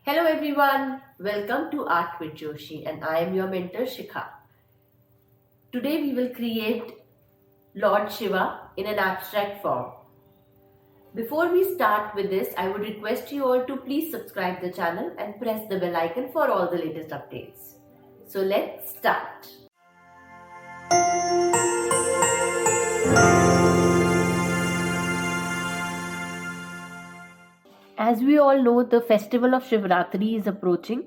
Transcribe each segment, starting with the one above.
Hello everyone, welcome to Art with Joshi and I am your mentor Shikha. Today we will create Lord Shiva in an abstract form. Before we start with this, I would request you all to please subscribe the channel and press the bell icon for all the latest updates. So let's start. As we all know, the festival of Shivratri is approaching.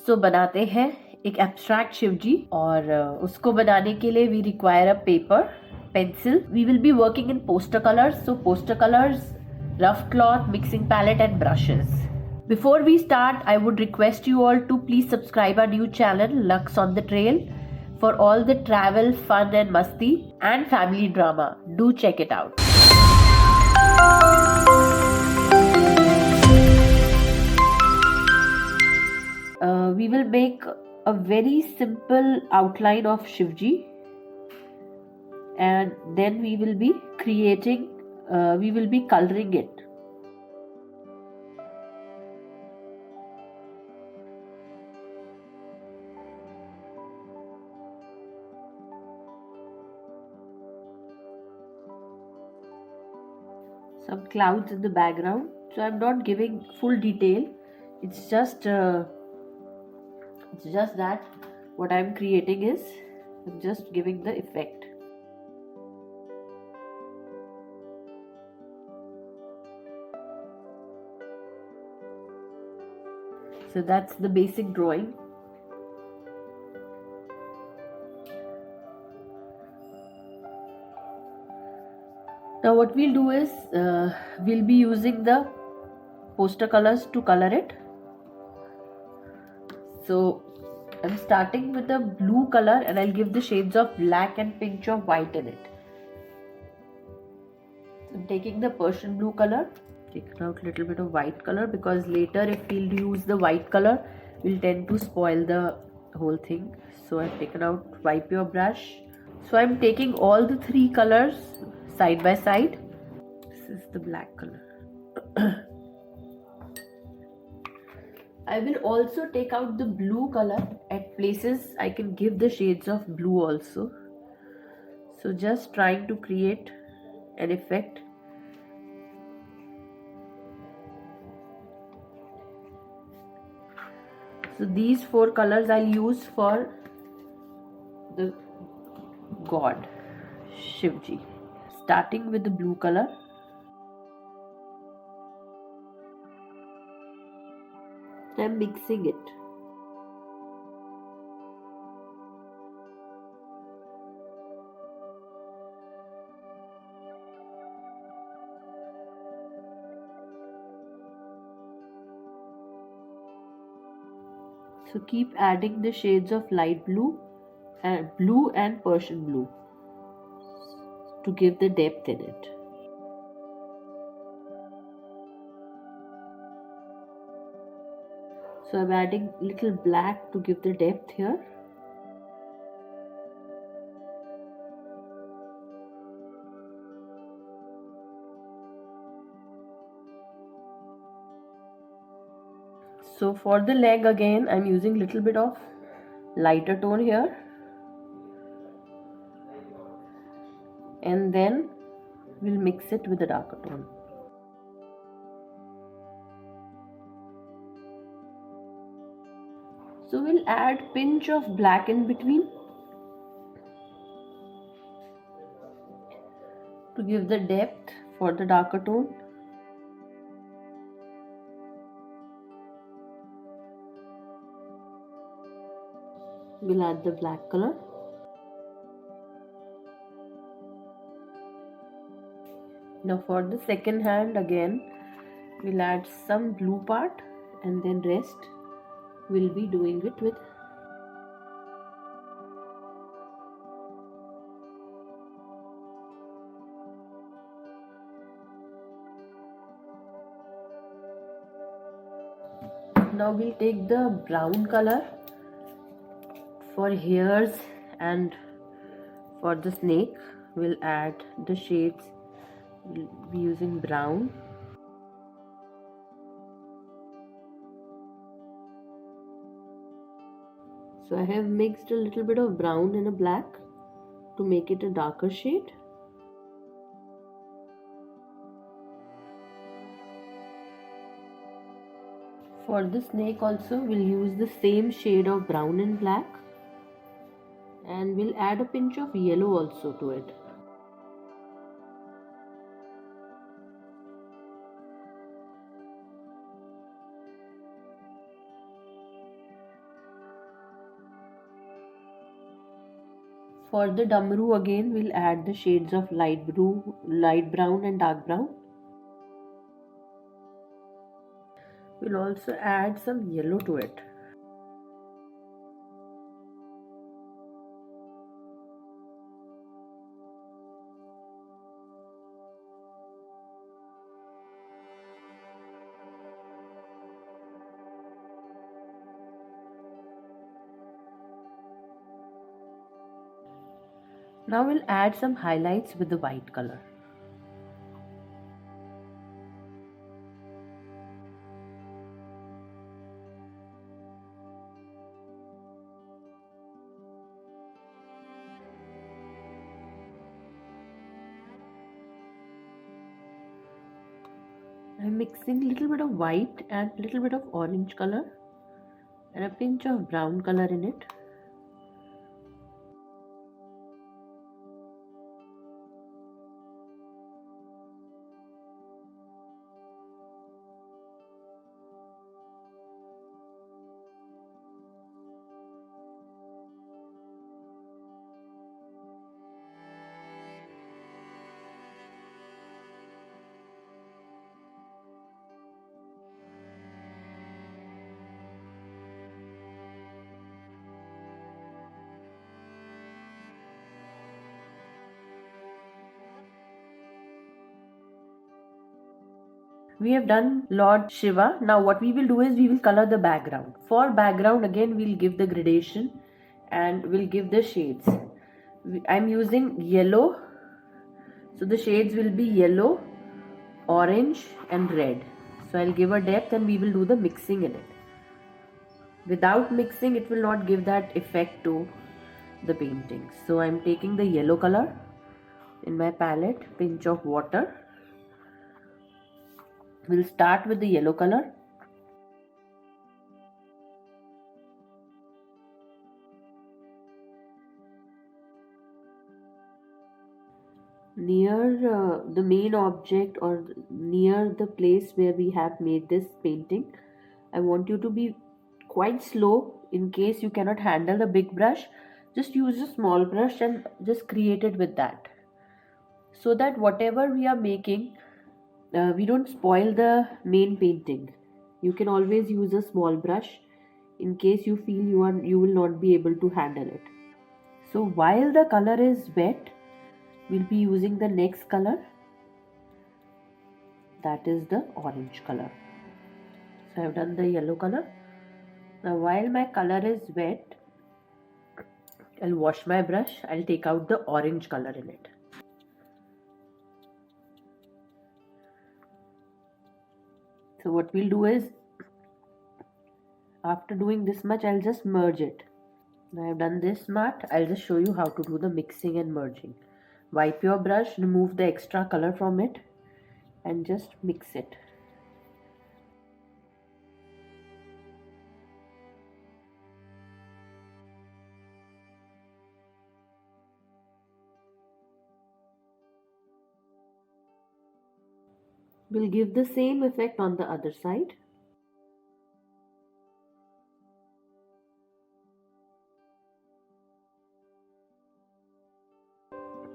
So बनाते हैं एक abstract Shivji और उसको बनाने के लिए we require a paper, pencil. We will be working in poster colors. So poster colors, rough cloth, mixing palette and brushes. Before we start, I would request you all to please subscribe our new channel Lux on the Trail for all the travel, fun and masti and family drama. Do check it out. We will make a very simple outline of Shivji and then we will be coloring it. Some clouds in the background, so I'm not giving full detail. It's just that what I'm creating is I'm just giving the effect. So that's the basic drawing. Now what we'll do is we'll be using the poster colors to color it. So I'm starting with the blue color and I'll give the shades of black and pinch of white in it. I'm taking the Persian blue color, taking out a little bit of white color because later if we'll use the white color, we'll tend to spoil the whole thing. So I've taken out wipe your brush. So I'm taking all the three colors side by side. This is the black color. I will also take out the blue color. At places I can give the shades of blue also. So just trying to create an effect. So these four colors I'll use for the god Shivji. Starting with the blue color. I'm mixing it. So keep adding the shades of light blue and Persian blue to give the depth in it. So I'm adding little black to give the depth here. So for the leg again, I'm using little bit of lighter tone here. And then we'll mix it with a darker tone. So we'll add pinch of black in between to give the depth for the darker tone. We'll add the black color. Now for the second hand again, we'll add some blue part and then rest we'll be doing it with now we'll take the brown color for hairs and for the snake. We'll add the shades. We'll be using brown. So I have mixed a little bit of brown and a black to make it a darker shade. For the snake also we'll use the same shade of brown and black, and we'll add a pinch of yellow also to it. For the damru again we'll add the shades of light brown and dark brown. We'll also add some yellow to it. Now we'll add some highlights with the white color. I'm mixing a little bit of white and a little bit of orange color and a pinch of brown color in it. We have done Lord Shiva. Now what we will do is we will color the background. For background again we'll give the gradation and we'll give the shades. I'm using yellow, so the shades will be yellow, orange and red. So I'll give a depth and we will do the mixing in it. Without mixing it will not give that effect to the painting. So I'm taking the yellow color in my palette, pinch of water. We'll start with the yellow color. Near the main object or near the place where we have made this painting, I want you to be quite slow. In case you cannot handle the big brush, just use a small brush and just create it with that, so that whatever we are making, we don't spoil the main painting. You can always use a small brush in case you feel you will not be able to handle it. So while the color is wet, we'll be using the next color, that is the orange color. So I've done the yellow color. Now while my color is wet, I'll wash my brush. I'll take out the orange color in it. So what we'll do is, after doing this much, I'll just merge it. Now I've done this much, I'll just show you how to do the mixing and merging. Wipe your brush, remove the extra color from it and just mix it. We'll give the same effect on the other side.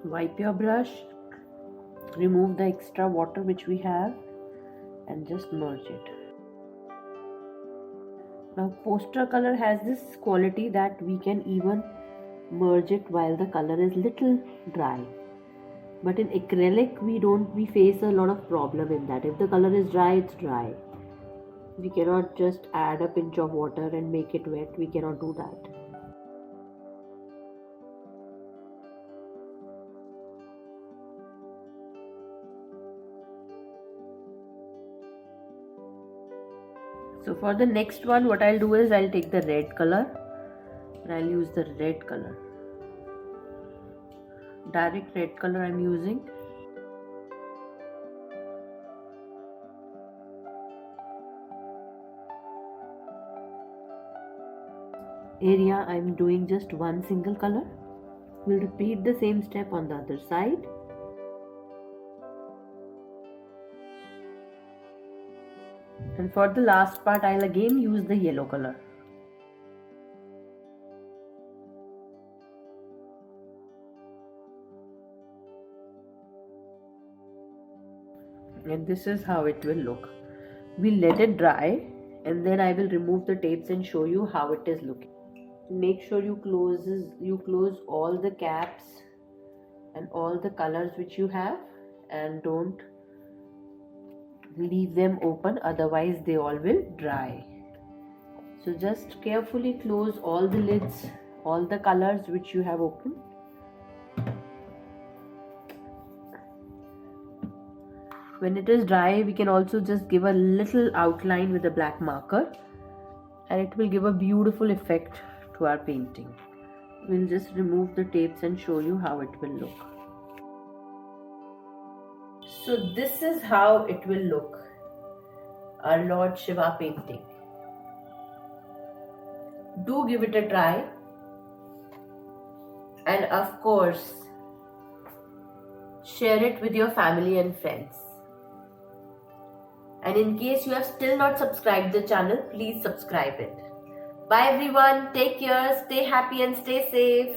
Wipe your brush, remove the extra water which we have and just merge it. Now poster color has this quality that we can even merge it while the color is little dry. But in acrylic we face a lot of problem in that. If the color is dry, it's dry. We cannot just add a pinch of water and make it wet. We cannot do that. So for the next one, what I'll do is I'll take the red color but I'll use the red color. Direct red color I'm using. Area I'm doing just one single color. We'll repeat the same step on the other side. And for the last part, I'll again use the yellow color. And this is how it will look. We'll let it dry and then I will remove the tapes and show you how it is looking. Make sure you close all the caps and all the colors which you have, and don't leave them open, otherwise they all will dry. So just carefully close all the lids, all the colors which you have opened. When it is dry, we can also just give a little outline with a black marker, and it will give a beautiful effect to our painting. We'll just remove the tapes and show you how it will look. So this is how it will look, our Lord Shiva painting. Do give it a try, and of course share it with your family and friends. And in case you have still not subscribed the channel, please subscribe it. Bye everyone, take care, stay happy and stay safe.